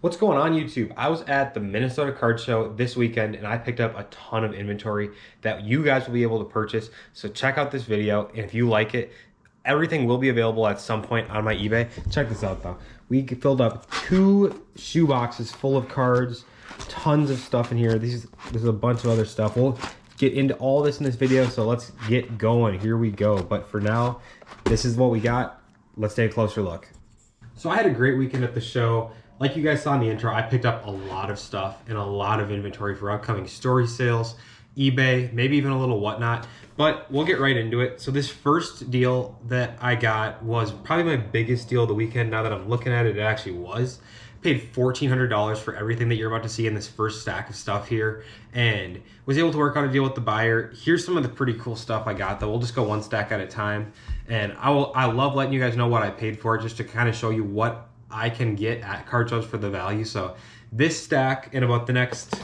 What's going on YouTube? I was at the Minnesota Card Show this weekend and I picked up a ton of inventory that you guys will be able to purchase. So check out this video, and if you like it, everything will be available at some point on my eBay. Check this out though. We filled up 2 shoe boxes full of cards, tons of stuff in here. There's a bunch of other stuff. We'll get into all this in this video, so let's get going. Here we go. But for now, this is what we got. Let's take a closer look. So I had a great weekend at the show. Like you guys saw in the intro, I picked up a lot of stuff and a lot of inventory for upcoming story sales, eBay, maybe even a little whatnot, but we'll get right into it. So this first deal that I got was probably my biggest deal of the weekend. Now that I'm looking at it, it actually was. Paid $1,400 for everything that you're about to see in this first stack of stuff here, and was able to work out a deal with the buyer. Here's some of the pretty cool stuff I got though. We'll just go one stack at a time, and I love letting you guys know what I paid for it, just to kind of show you what I can get at card shows for the value. So this stack and about the next,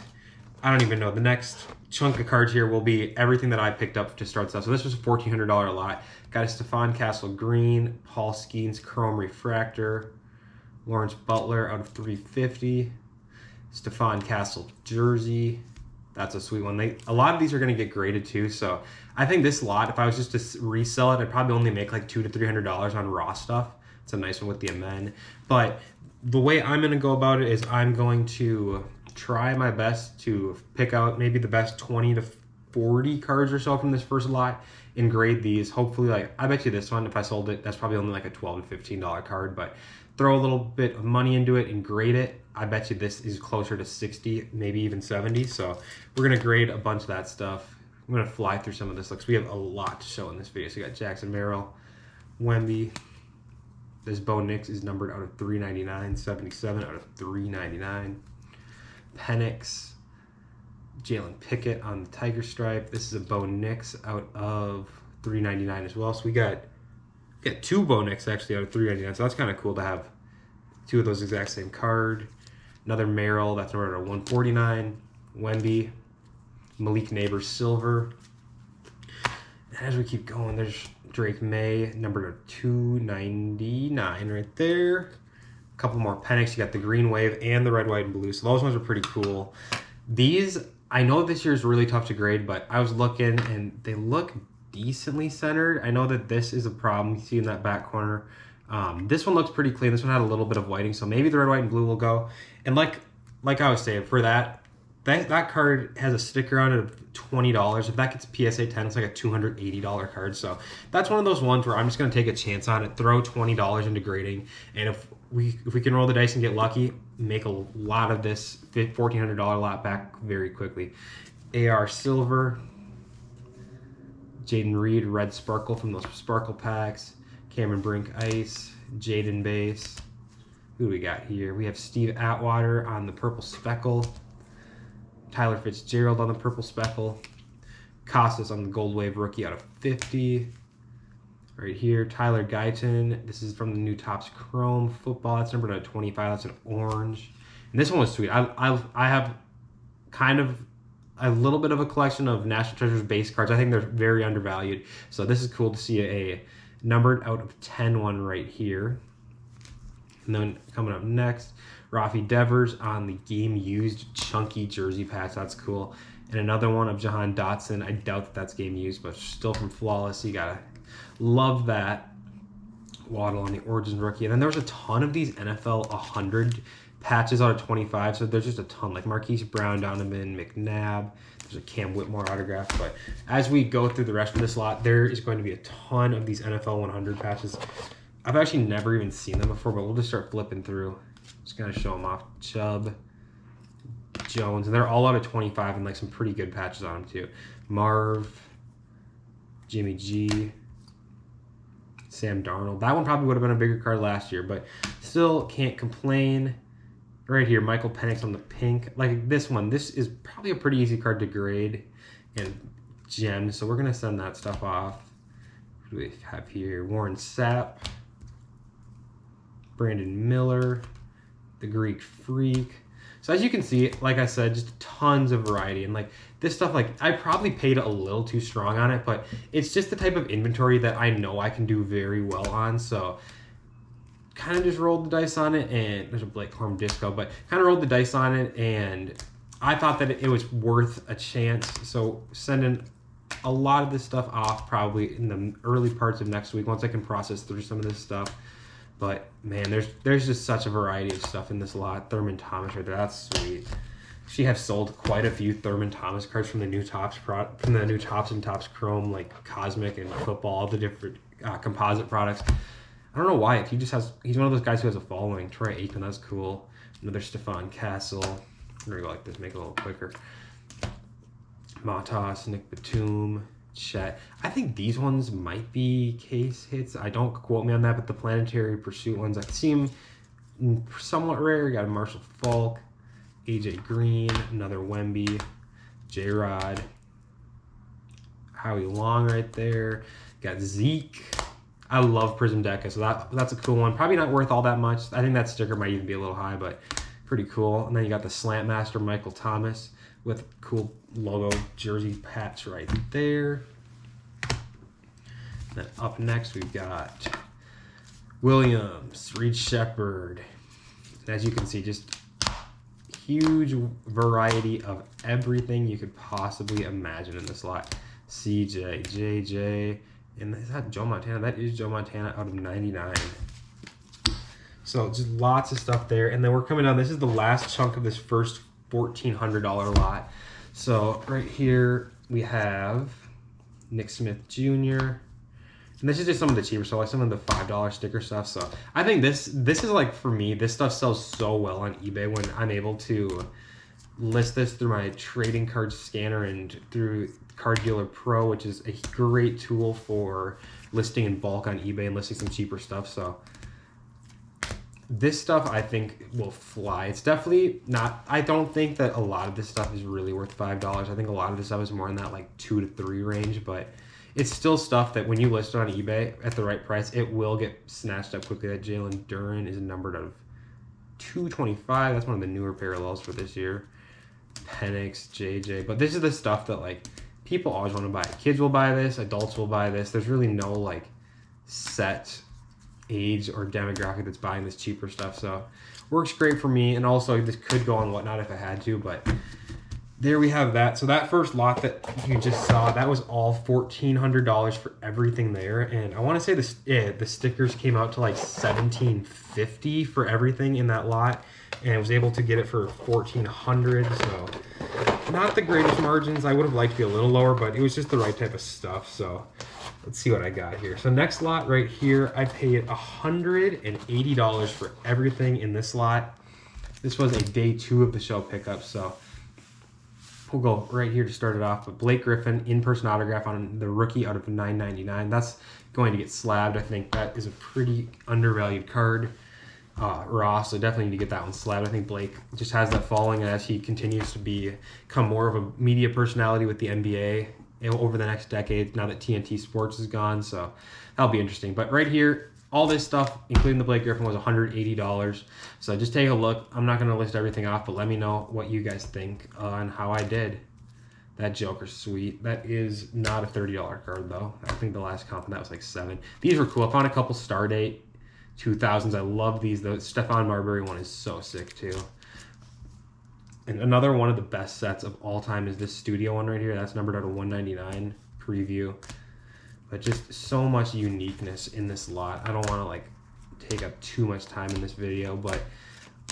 I don't even know, the next chunk of cards here will be everything that I picked up to start stuff. So this was a $1,400 lot. Got a Stephon Castle Green, Paul Skeens Chrome Refractor, Lawrence Butler out of 350, Stephon Castle jersey. That's a sweet one. A lot of these are going to get graded too. So I think this lot, if I was just to resell it, I'd probably only make like $200 to $300 on raw stuff. It's a nice one with the amen. But the way I'm going to go about it is I'm going to try my best to pick out maybe the best 20 to 40 cards or so from this first lot and grade these. Hopefully, like, I bet you this one, if I sold it, that's probably only like a $12 to $15 card, but throw a little bit of money into it and grade it. I bet you this is closer to 60, maybe even 70. So we're going to grade a bunch of that stuff. I'm going to fly through some of this because we have a lot to show in this video. So you got Jackson Merrill, Wemby. This Bo Nix is numbered out of 399, 77 out of 399. Penix, Jalen Pickett on the Tiger Stripe. This is a Bo Nix out of 399 as well. So we got 2 Bo Nix actually out of 399. So that's kind of cool to have 2 of those exact same card. Another Merrill, that's numbered out of 149. Wemby, Malik Neighbors Silver. And as we keep going, there's Drake May, number 299 right there. A couple more Penix. You got the green wave and the red, white, and blue. So those ones are pretty cool. These, I know this year is really tough to grade, but I was looking and they look decently centered. I know that this is a problem. You see in that back corner. This one looks pretty clean. This one had a little bit of whiting, so maybe the red, white, and blue will go. And like I was saying, for that card has a sticker on it of $20. If that gets PSA 10, it's like a $280 card. So that's one of those ones where I'm just going to take a chance on it, throw $20 into grading, and if we can roll the dice and get lucky, make a lot of this $1,400 lot back very quickly. AR Silver, Jaden Reed Red Sparkle from those Sparkle packs, Cameron Brink Ice, Jaden Base. Who do we got here? We have Steve Atwater on the Purple Speckle, Tyler Fitzgerald on the Purple Speckle, Costas on the Gold Wave Rookie out of 50. Right here, Tyler Guyton. This is from the new Topps Chrome Football. That's numbered at 25. That's an orange. And this one was sweet. I have kind of a little bit of a collection of National Treasures base cards. I think they're very undervalued. So this is cool to see a numbered out of 10 one right here. And then coming up next, Rafi Devers on the game used chunky jersey patch. That's cool. And another one of Jahan Dotson. I doubt that that's game used, but still from Flawless. You gotta love that. Waddle on the Origins rookie. And then there was a ton of these NFL 100 patches out of 25. So there's just a ton, like Marquise Brown, Donovan McNabb. There's a Cam Whitmore autograph. But as we go through the rest of this lot, there is going to be a ton of these NFL 100 patches. I've actually never even seen them before, but we'll just start flipping through. Just gonna show them off. Chubb, Jones, and they're all out of 25 and like some pretty good patches on them too. Marv, Jimmy G, Sam Darnold. That one probably would have been a bigger card last year, but still can't complain. Right here, Michael Penix on the pink. Like this one, this is probably a pretty easy card to grade and gem. So we're gonna send that stuff off. What do we have here? Warren Sapp, Brandon Miller, the Greek Freak. So as you can see, like I said, just tons of variety. And like this stuff, like I probably paid a little too strong on it, but it's just the type of inventory that I know I can do very well on. So kind of just rolled the dice on it, and there's a Blake Corum disco, but kind of rolled the dice on it, and I thought that it was worth a chance. So sending a lot of this stuff off probably in the early parts of next week once I can process through some of this stuff. But man, there's just such a variety of stuff in this lot. Thurman Thomas right there, that's sweet. She has sold quite a few Thurman Thomas cards from the new Topps and Topps Chrome, like Cosmic and Football, all the different composite products. I don't know why. He's one of those guys who has a following. Troy Aikman, that's cool. Another Stephon Castle. I'm gonna go like this, make it a little quicker. Matas, Nick Batum, Chet. I think these ones might be case hits. I don't quote me on that, but the Planetary Pursuit ones, I see them somewhat rare. You got a Marshall Faulk, AJ Green, another Wemby, J-Rod, Howie Long right there. Got Zeke. I love Prism Deca, so that's a cool one. Probably not worth all that much. I think that sticker might even be a little high, but pretty cool. And then you got the Slant Master Michael Thomas with cool logo jersey patch right there. Then up next we've got Williams, Reed Shepherd. And as you can see, just huge variety of everything you could possibly imagine in this lot. CJ, JJ, and is that Joe Montana? That is Joe Montana out of 99. So just lots of stuff there. And then we're coming down. This is the last chunk of this first $1,400 lot. So right here we have Nick Smith Jr. And this is just some of the cheaper stuff, like some of the $5 sticker stuff. So I think this is like, for me, this stuff sells so well on eBay when I'm able to list this through my trading card scanner and through Card Dealer Pro, which is a great tool for listing in bulk on eBay and listing some cheaper stuff. So this stuff I think will fly. It's definitely not, I don't think that a lot of this stuff is really worth $5. I think a lot of this stuff is more in that like 2 to 3 range, but it's still stuff that when you list it on eBay at the right price, it will get snatched up quickly. That Jalen Duren is numbered out of 225. That's one of the newer parallels for this year. Penix, JJ. But this is the stuff that like people always want to buy. Kids will buy this. Adults will buy this. There's really no like set age or demographic that's buying this cheaper stuff. So works great for me. And also this could go on Whatnot if I had to, but there we have that. So that first lot that you just saw, that was all $1,400 for everything there. And I want to say this, the stickers came out to like $1,750 for everything in that lot. And I was able to get it for $1,400. So not the greatest margins. I would have liked to be a little lower, but it was just the right type of stuff. So let's see what I got here. So next lot right here, I paid $180 for everything in this lot. This was a day 2 of the show pickup. So we'll go right here to start it off. But Blake Griffin, in-person autograph on the rookie out of $9.99. That's going to get slabbed. I think that is a pretty undervalued card. Ross, so definitely need to get that one slabbed. I think Blake just has that following as he continues to become more of a media personality with the NBA over the next decade now that TNT Sports is gone. So that'll be interesting. But right here, all this stuff, including the Blake Griffin, was $180. So just take a look. I'm not going to list everything off, but let me know what you guys think on how I did. That Joker's sweet. That is not a $30 card, though. I think the last comp that was like $7. These were cool. I found a couple Stardate 2000s. I love these. The Stephon Marbury one is so sick, too. And another one of the best sets of all time is this studio one right here. That's numbered out of 199 preview. But just so much uniqueness in this lot. I don't want to like take up too much time in this video, but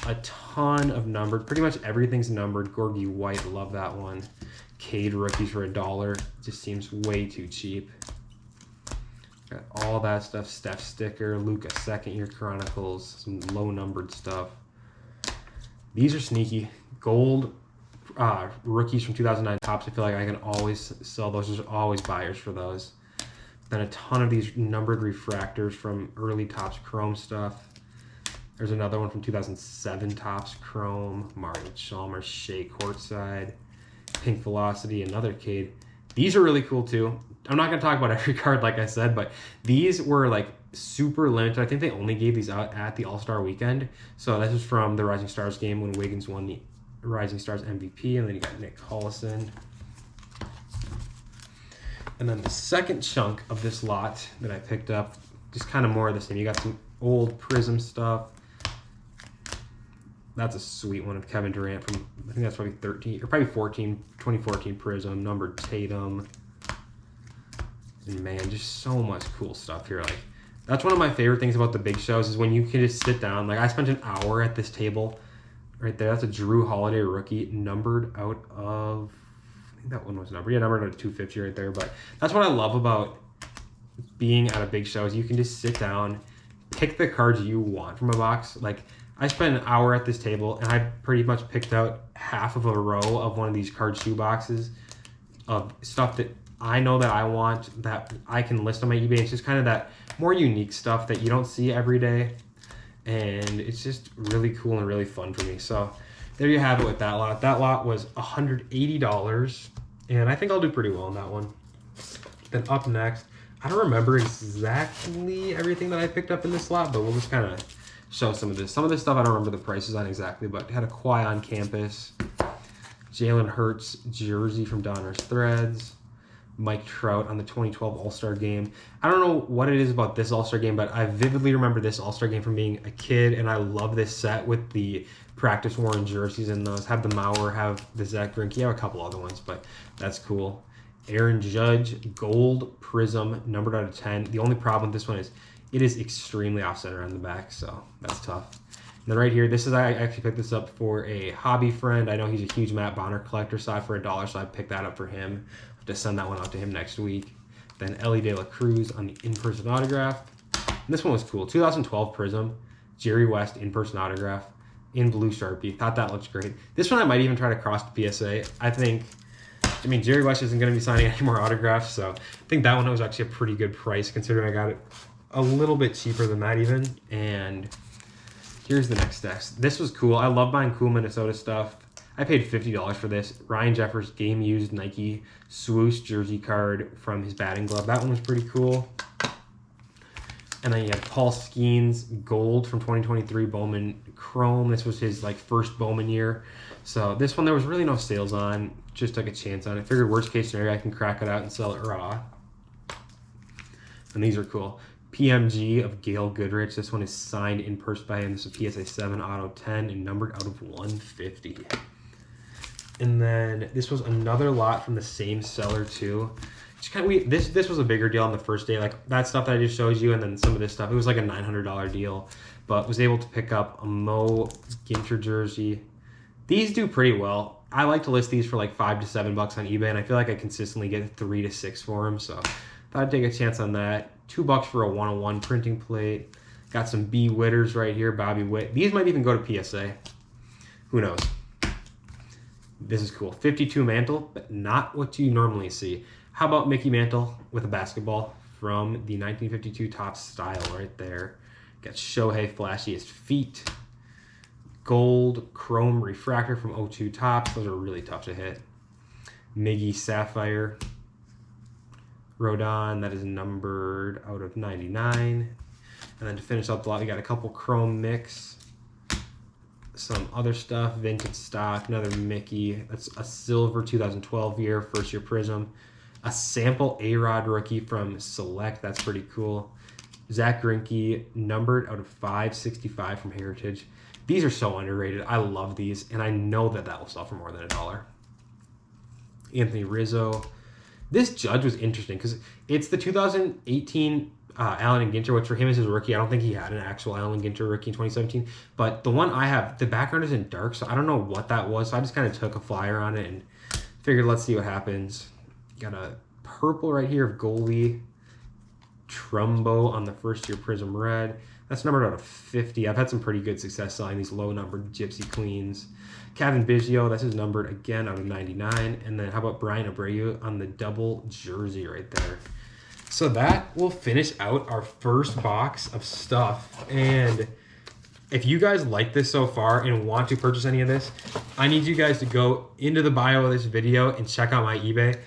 a ton of numbered. Pretty much everything's numbered. Gorgie White, love that one. Cade rookies for $1. Just seems way too cheap. Got all that stuff. Steph sticker, Luka second year chronicles, some low numbered stuff. These are sneaky. Gold rookies from 2009 Topps. I feel like I can always sell those. There's always buyers for those. Then a ton of these numbered refractors from early Topps Chrome stuff. There's another one from 2007 Topps Chrome. Mario Chalmers, Shea Courtside, Pink Velocity, another Cade. These are really cool too. I'm not going to talk about every card like I said, but these were like super limited. I think they only gave these out at the All-Star Weekend. So this is from the Rising Stars game when Wiggins won the Rising Stars MVP, and then you got Nick Collison. And then the second chunk of this lot that I picked up, just kind of more of the same. You got some old Prism stuff. That's a sweet one of Kevin Durant from, I think that's probably 13, or probably 14, 2014 Prism, numbered Tatum. And man, just so much cool stuff here. Like, that's one of my favorite things about the big shows is when you can just sit down. Like, I spent an hour at this table right there. That's a Drew Holiday rookie, numbered out of, I think that one was numbered. Yeah, numbered out of 250 right there. But that's what I love about being at a big show is you can just sit down, pick the cards you want from a box. Like, I spent an hour at this table, and I pretty much picked out half of a row of one of these card shoe boxes of stuff that I know that I want, that I can list on my eBay. It's just kind of that more unique stuff that you don't see every day, and it's just really cool and really fun for me. So there you have it with that lot. That lot was $180, and I think I'll do pretty well on that one. Then up next, I don't remember exactly everything that I picked up in this lot, but we'll just kind of show some of this. Some of this stuff I don't remember the prices on exactly, but had a Kawhi on campus, Jalen Hurts jersey from Donruss Threads, Mike Trout on the 2012 All-Star Game. I don't know what it is about this All-Star Game, but I vividly remember this All-Star Game from being a kid, and I love this set with the practice worn jerseys in those. Have the Mauer, have the Zach Greinke, have a couple other ones, but that's cool. Aaron Judge, gold Prism, numbered out of 10. The only problem with this one is it is extremely off-center on the back, so that's tough. And then right here, this is, I actually picked this up for a hobby friend. I know he's a huge Matt Bonner collector, so for $1, so I picked that up for him. I'll have to send that one out to him next week. Then Ellie De La Cruz on the in-person autograph. And this one was cool. 2012 Prism, Jerry West in-person autograph in blue Sharpie. Thought that looked great. This one I might even try to cross to PSA. I mean, Jerry West isn't going to be signing any more autographs, so I think that one was actually a pretty good price considering I got it a little bit cheaper than that even. And here's the next text. This was cool. I love buying cool Minnesota stuff. I paid $50 for this. Ryan Jeffers game used Nike swoosh jersey card from his batting glove. That one was pretty cool. And then you had Paul Skeens gold from 2023 Bowman Chrome. This was his first Bowman year. So this one there was really no sales on. Just took a chance on it. Figured worst case scenario I can crack it out and sell it raw. And these are cool. PMG of Gail Goodrich. This one is signed in person by him. This is a PSA 7 auto 10 and numbered out of 150. And then this was another lot from the same seller too. This was a bigger deal on the first day. Like that stuff that I just showed you, and then some of this stuff. It was like a $900 deal, but was able to pick up a Mo Ginter jersey. These do pretty well. I like to list these for like $5 to $7 on eBay, and I feel like I consistently get 3 to 6 for them. So thought I'd take a chance on that. $2 for a 101 printing plate. Got some B Witters right here, Bobby Witt. These might even go to PSA. Who knows? This is cool. 52 Mantle, but not what you normally see. How about Mickey Mantle with a basketball from the 1952 Topps style right there. Got Shohei flashiest feet. Gold chrome refractor from 02 Topps. Those are really tough to hit. Miggy Sapphire. Rodon, that is numbered out of 99. And then to finish up the lot, we got a couple chrome mix. Some other stuff, vintage stock, another Mickey. That's a silver 2012 year, first year Prism. A sample A-Rod rookie from Select, that's pretty cool. Zach Greinke, numbered out of 565 from Heritage. These are so underrated. I love these, and I know that will sell for more than $1. Anthony Rizzo. This Judge was interesting because it's the 2018 Allen and Ginter, which for him is his rookie. I don't think he had an actual Allen Ginter rookie in 2017. But the one I have, the background is in dark, so I don't know what that was. So I just kind of took a flyer on it and figured let's see what happens. Got a purple right here of goalie. Trumbo on the first year Prism Red. That's numbered out of 50. I've had some pretty good success selling these low numbered Gypsy Queens. Kevin Biggio, that's his numbered again out of 99. And then how about Brian Abreu on the double jersey right there. So that will finish out our first box of stuff. And if you guys like this so far and want to purchase any of this, I need you guys to go into the bio of this video and check out my eBay.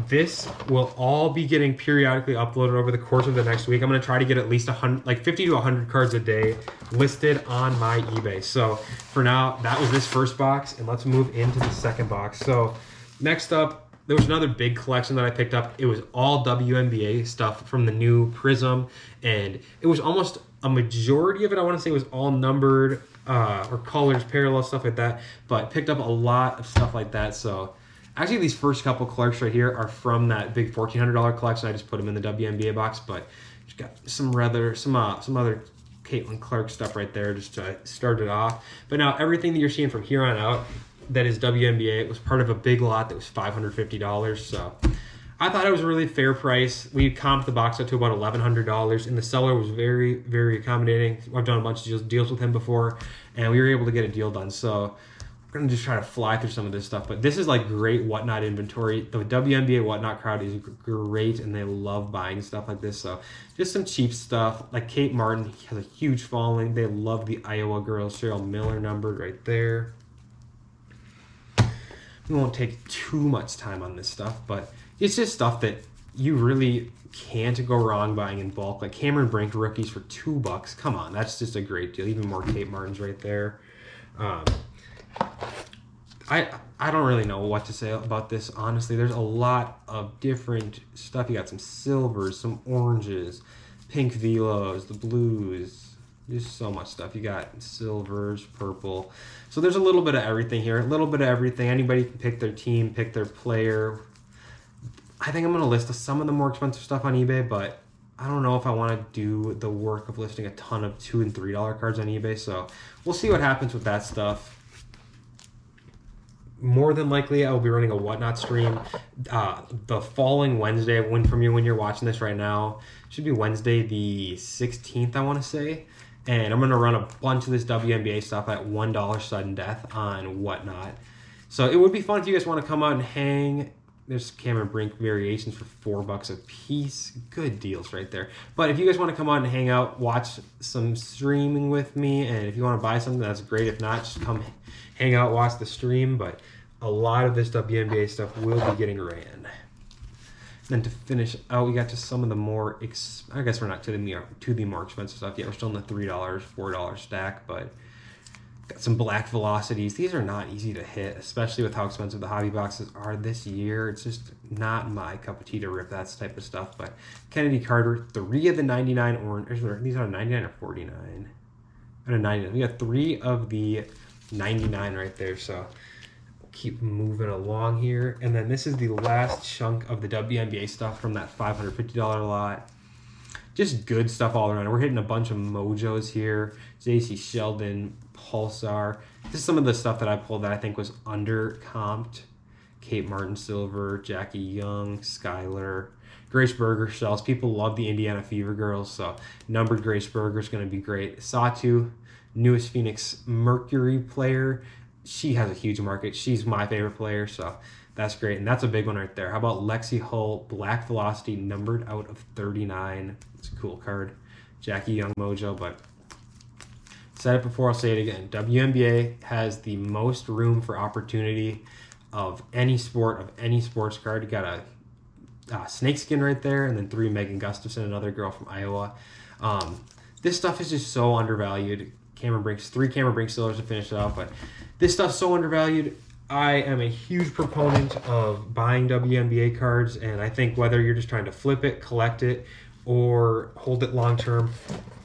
This will all be getting periodically uploaded over the course of the next week. I'm going to try to get at least 50 to 100 cards a day listed on my eBay. So for now, that was this first box, and let's move into the second box. So next up, There was another big collection that I picked up. It was all WNBA stuff from the new Prism, and it was almost a majority of it. I want to say was all numbered or colors, parallel stuff like that. But picked up a lot of stuff like that. So actually, these first couple Clarks right here are from that big $1,400 collection. I just put them in the WNBA box, but just got some other Caitlin Clark stuff right there just to start it off. But now everything that you're seeing from here on out that is WNBA, it was part of a big lot that was $550. So I thought it was a really fair price. We comped the box up to about $1,100, and the seller was very, very accommodating. I've done a bunch of deals with him before, and we were able to get a deal done. So we're going to just try to fly through some of this stuff. But this is like great Whatnot inventory. The WNBA Whatnot crowd is great, and they love buying stuff like this. So just some cheap stuff. Like Kate Martin has a huge following. They love the Iowa girls. Cheryl Miller numbered right there. We won't take too much time on this stuff, but it's just stuff that you really can't go wrong buying in bulk. Like Cameron Brink rookies for $2. Come on, that's just a great deal. Even more Kate Martins right there. I don't really know what to say about this, honestly. There's a lot of different stuff. You got some silvers, some oranges, pink velos, the blues. There's so much stuff. You got silvers, purple. So there's a little bit of everything here. A little bit of everything. Anybody can pick their team, pick their player. I think I'm going to list some of the more expensive stuff on eBay, but I don't know if I want to do the work of listing a ton of $2 and $3 cards on eBay. So we'll see what happens with that stuff. More than likely, I will be running a Whatnot stream the following Wednesday. When you're watching this right now, should be Wednesday the 16th, I want to say. And I'm going to run a bunch of this WNBA stuff at $1 sudden death on Whatnot. So it would be fun if you guys want to come out and hang. There's Cameron Brink variations for $4 a piece. Good deals right there. But if you guys want to come out and hang out, watch some streaming with me, and if you want to buy something, that's great. If not, just come hang out, watch the stream. But a lot of this WNBA stuff will be getting ran. Then to finish out, we got to some of the more, I guess we're not to the more expensive stuff yet. We're still in the $3, $4 stack, but got some black velocities. These are not easy to hit, especially with how expensive the hobby boxes are this year. It's just not my cup of tea to rip that type of stuff. But Kennedy Carter, 3 of the 99 orange. These are 99 or 49? Out of 99. We got 3 of the 99 right there. So keep moving along here. And then this is the last chunk of the WNBA stuff from that $550 lot. Just good stuff all around. We're hitting a bunch of mojos here. JC Sheldon, Pulsar. This is some of the stuff that I pulled that I think was under comped. Kate Martin Silver, Jackie Young, Skylar, Grace Berger shells. People love the Indiana Fever girls, so numbered Grace Berger is going to be great. Satu, newest Phoenix Mercury player. She has a huge market. She's my favorite player, so that's great. And that's a big one right there. How about Lexi Hull, Black Velocity, numbered out of 39. It's a cool card. Jackie Young Mojo, but said it before, I'll say it again. WNBA has the most room for opportunity of any sport, of any sports card. You got a snakeskin right there, and then 3 Megan Gustafson, another girl from Iowa. This stuff is just so undervalued. 3 Cameron Brink Steelers to finish it off, but this stuff's so undervalued. I am a huge proponent of buying WNBA cards, and I think whether you're just trying to flip it, collect it, or hold it long term,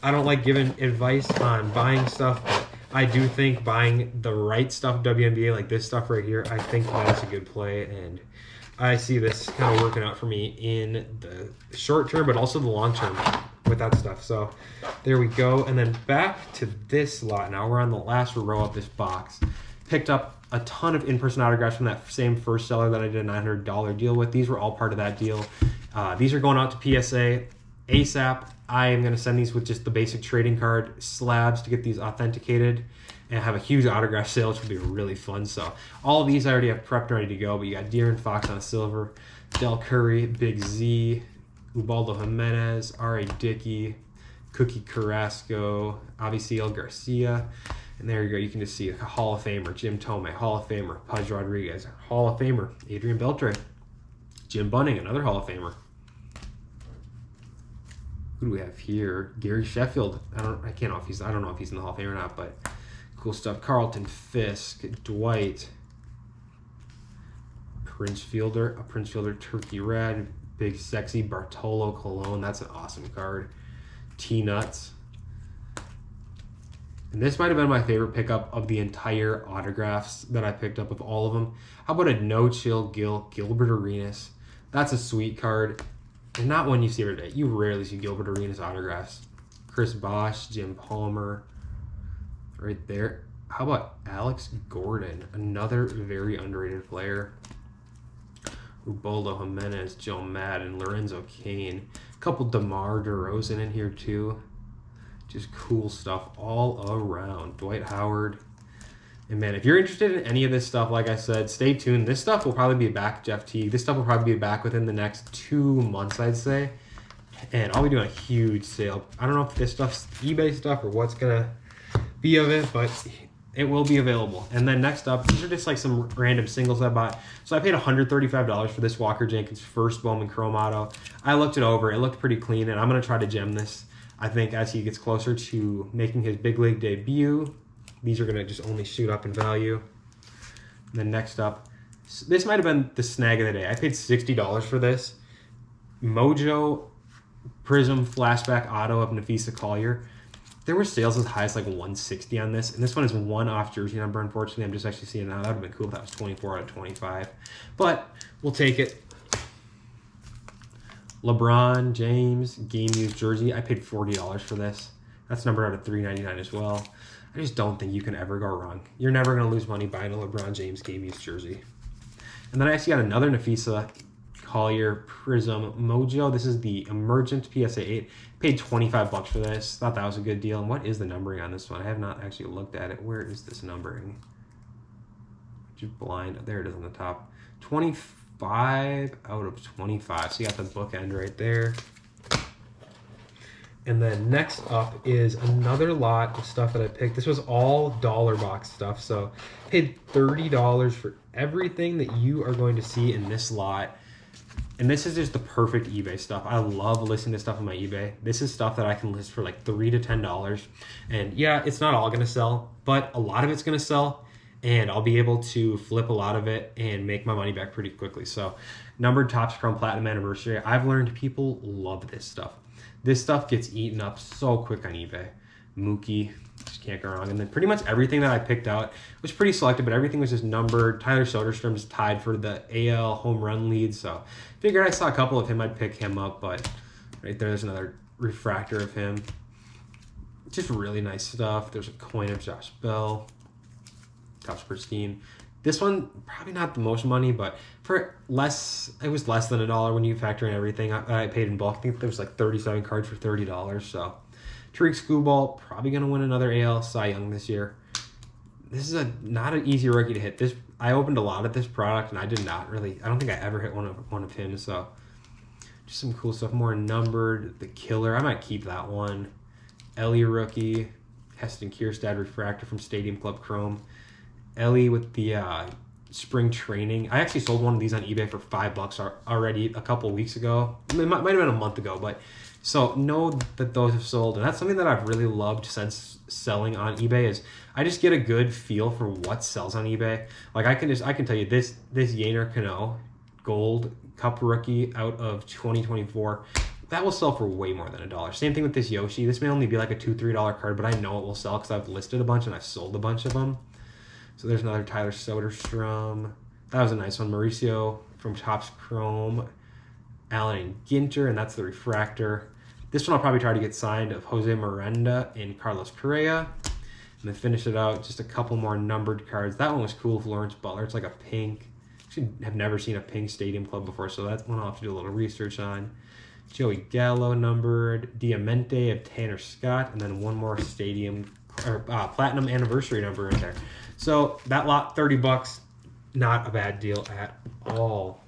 I don't like giving advice on buying stuff, but I do think buying the right stuff, WNBA, like this stuff right here, I think that's a good play, and I see this kind of working out for me in the short term, but also the long term with that stuff. So there we go. And then back to this lot now. We're on the last row of this box. Picked up a ton of in-person autographs from that same first seller that I did a $900 deal with. These were all part of that deal. These are going out to PSA ASAP. I am going to send these with just the basic trading card slabs to get these authenticated and have a huge autograph sale, which will be really fun. So all of these I already have prepped ready to go, but you got De'Aaron Fox on a silver, Del Curry, Big Z, Ubaldo Jimenez, R.A. Dickey, Cookie Carrasco, Avisail Garcia, and there you go. You can just see a Hall of Famer, Jim Tomei, Hall of Famer, Pudge Rodriguez, Hall of Famer, Adrian Beltre, Jim Bunning, another Hall of Famer. Who do we have here? Gary Sheffield. I don't know if he's in the Hall of Fame or not, but cool stuff. Carlton Fisk, Dwight. Prince Fielder, a Prince Fielder Turkey Red, big sexy Bartolo Colon. That's an awesome card. T-Nuts. And this might have been my favorite pickup of the entire autographs that I picked up of all of them. How about a No Chill Gilbert Arenas? That's a sweet card. And not one you see every day. You rarely see Gilbert Arenas autographs. Chris Bosh, Jim Palmer. Right there. How about Alex Gordon? Another very underrated player. Ubaldo Jimenez, Joe Madden, Lorenzo Cain. A couple DeMar DeRozan in here too. Just cool stuff all around. Dwight Howard. And man, if you're interested in any of this stuff, like I said, stay tuned. This stuff will probably be back, Jeff T. This stuff will probably be back within the next 2 months, I'd say. And I'll be doing a huge sale. I don't know if this stuff's eBay stuff or what's going to be of it, but it will be available. And then next up, these are just like some random singles I bought. So I paid $135 for this Walker Jenkins first Bowman Chrome Auto. I looked it over. It looked pretty clean, and I'm going to try to gem this. I think as he gets closer to making his big league debut, these are going to just only shoot up in value. And then next up, this might have been the snag of the day. I paid $60 for this. Mojo Prism Flashback Auto of Nafisa Collier. There were sales as high as like 160 on this, and this one is one off jersey number. Unfortunately, I'm just actually seeing it now. That would have been cool if that was 24 out of 25. But we'll take it. LeBron James game used jersey. I paid $40 for this. That's numbered out of 399 as well. I just don't think you can ever go wrong. You're never going to lose money buying a LeBron James game used jersey. And then I actually got another Nafisa Collier Prism Mojo. This is the Emergent PSA 8. Paid $25 for this. Thought that was a good deal. And what is the numbering on this one? I have not actually looked at it. Where is this numbering? Just blind. There it is on the top. 25 out of 25. So you got the bookend right there. And then next up is another lot of stuff that I picked. This was all dollar box stuff. So paid $30 for everything that you are going to see in this lot. And this is just the perfect eBay stuff. I love listing this stuff on my eBay. This is stuff that I can list for like $3 to $10. And yeah, it's not all gonna sell, but a lot of it's gonna sell. And I'll be able to flip a lot of it and make my money back pretty quickly. So numbered Topps Chrome Platinum Anniversary. I've learned people love this stuff. This stuff gets eaten up so quick on eBay. Mookie, just can't go wrong. And then pretty much everything that I picked out was pretty selected, but everything was just numbered. Tyler Soderstrom's tied for the AL home run lead, so figured I saw a couple of him, I'd pick him up. But right there's another refractor of him. Just really nice stuff. There's a coin of Josh Bell. Topps Pristine. This one, probably not the most money, but for less, it was less than $1 when you factor in everything I paid in bulk. I think there was like 37 cards for $30, so Tariq Skubal, probably going to win another AL Cy Young this year. This is not an easy rookie to hit. I opened a lot of this product, and I don't think I ever hit one of him, so just some cool stuff. More numbered. The Killer, I might keep that one. Ellie rookie. Heston Kierstad refractor from Stadium Club Chrome. Ellie with the spring training. I actually sold one of these on eBay for $5 already a couple weeks ago. It might have been a month ago, but so know that those have sold. And that's something that I've really loved since selling on eBay is I just get a good feel for what sells on eBay. Like I can tell you this Yainer Cano Gold Cup rookie out of 2024, that will sell for way more than $1. Same thing with this Yoshi. This may only be like a $2, $3 card, but I know it will sell because I've listed a bunch and I've sold a bunch of them. So there's another Tyler Soderstrom. That was a nice one. Mauricio from Topps Chrome. Allen and Ginter, and that's the refractor. This one I'll probably try to get signed of Jose Miranda and Carlos Correa. And then finish it out, just a couple more numbered cards. That one was cool, Lawrence Butler. It's like a pink. Actually, have never seen a pink Stadium Club before, so that's one I'll have to do a little research on. Joey Gallo numbered. Diamante of Tanner Scott, and then one more Stadium or Platinum Anniversary number in there. So that lot, $30, not a bad deal at all.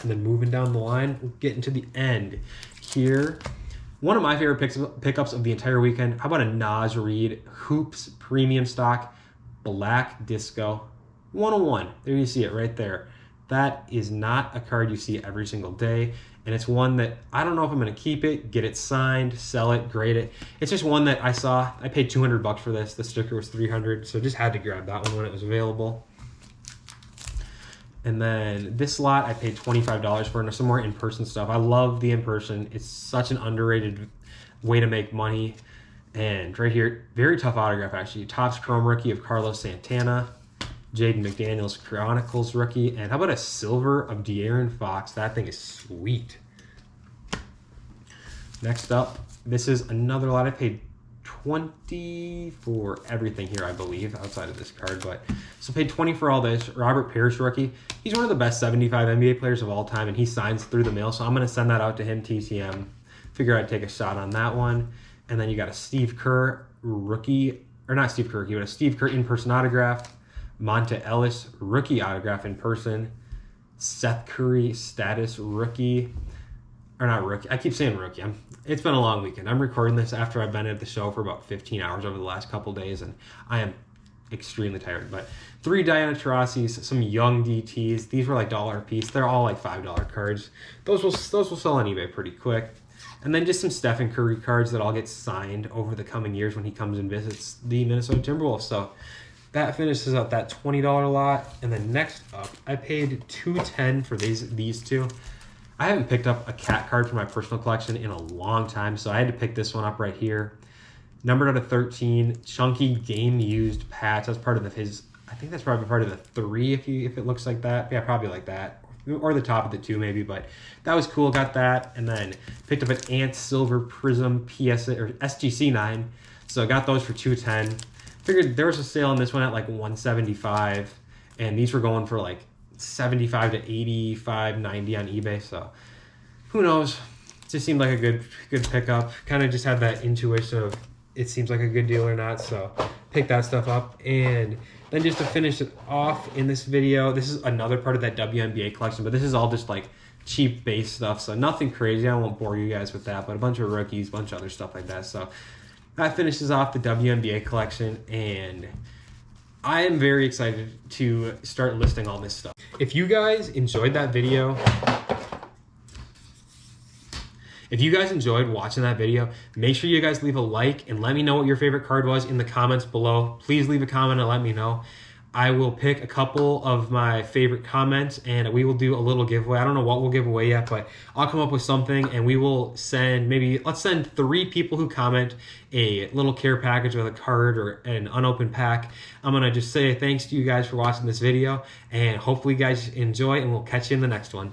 And then moving down the line, we're getting to the end here. One of my favorite pickups of the entire weekend. How about a Naz Reid Hoops Premium Stock Black Disco 101? There you see it right there. That is not a card you see every single day. And it's one that I don't know if I'm going to keep it, get it signed, sell it, grade it. It's just one that I saw. I paid $200 for this. The sticker was $300, so just had to grab that one when it was available. And then this lot I paid $25 for, and some more in-person stuff. I love the in-person. It's such an underrated way to make money. And right here, very tough autograph actually. Topps Chrome rookie of Carlos Santana. Jaden McDaniels Chronicles rookie. And how about a silver of De'Aaron Fox? That thing is sweet. Next up, this is another lot. I paid $20 for everything here, I believe, outside of this card. But so paid $20 for all this. Robert Parrish rookie. He's one of the best 75 NBA players of all time, and he signs through the mail. So I'm going to send that out to him, TTM. Figure I'd take a shot on that one. And then you got a Steve Kerr rookie, or not Steve Kerr, but a Steve Kerr in-person autograph. Monta Ellis rookie autograph in person. Seth Curry status rookie. Or not rookie. I keep saying rookie. It's been a long weekend. I'm recording this after I've been at the show for about 15 hours over the last couple days, and I am extremely tired. But 3 Diana Taurasi's, some young DTs. These were like $1 a piece. They're all like $5 cards. Those will sell on eBay pretty quick. And then just some Stephen Curry cards that all get signed over the coming years when he comes and visits the Minnesota Timberwolves. So that finishes up that $20 lot. And then next up, I paid $210 for these two. I haven't picked up a cat card for my personal collection in a long time, so I had to pick this one up right here. Numbered out of 13, chunky game-used patch. That's part of his, I think that's probably part of the 3 if it looks like that. Yeah, probably like that. Or the top of the 2 maybe, but that was cool. Got that, and then picked up an Ant Silver Prism PSA or SGC 9. So I got those for $210. Figured there was a sale on this one at like $175, and these were going for like $75 to $85, $90 on eBay. So who knows? It just seemed like a good pickup. Kind of just had that intuition of it seems like a good deal or not. So pick that stuff up. And then just to finish it off in this video, this is another part of that WNBA collection, but this is all just like cheap base stuff. So nothing crazy. I won't bore you guys with that, but a bunch of rookies, a bunch of other stuff like that. So that finishes off the WNBA collection, and I am very excited to start listing all this stuff. If you guys enjoyed that video, watching that video, make sure you guys leave a like and let me know what your favorite card was in the comments below. Please leave a comment and let me know. I will pick a couple of my favorite comments and we will do a little giveaway. I don't know what we'll give away yet, but I'll come up with something and we will send let's send 3 people who comment a little care package with a card or an unopened pack. I'm going to just say thanks to you guys for watching this video, and hopefully you guys enjoy, and we'll catch you in the next one.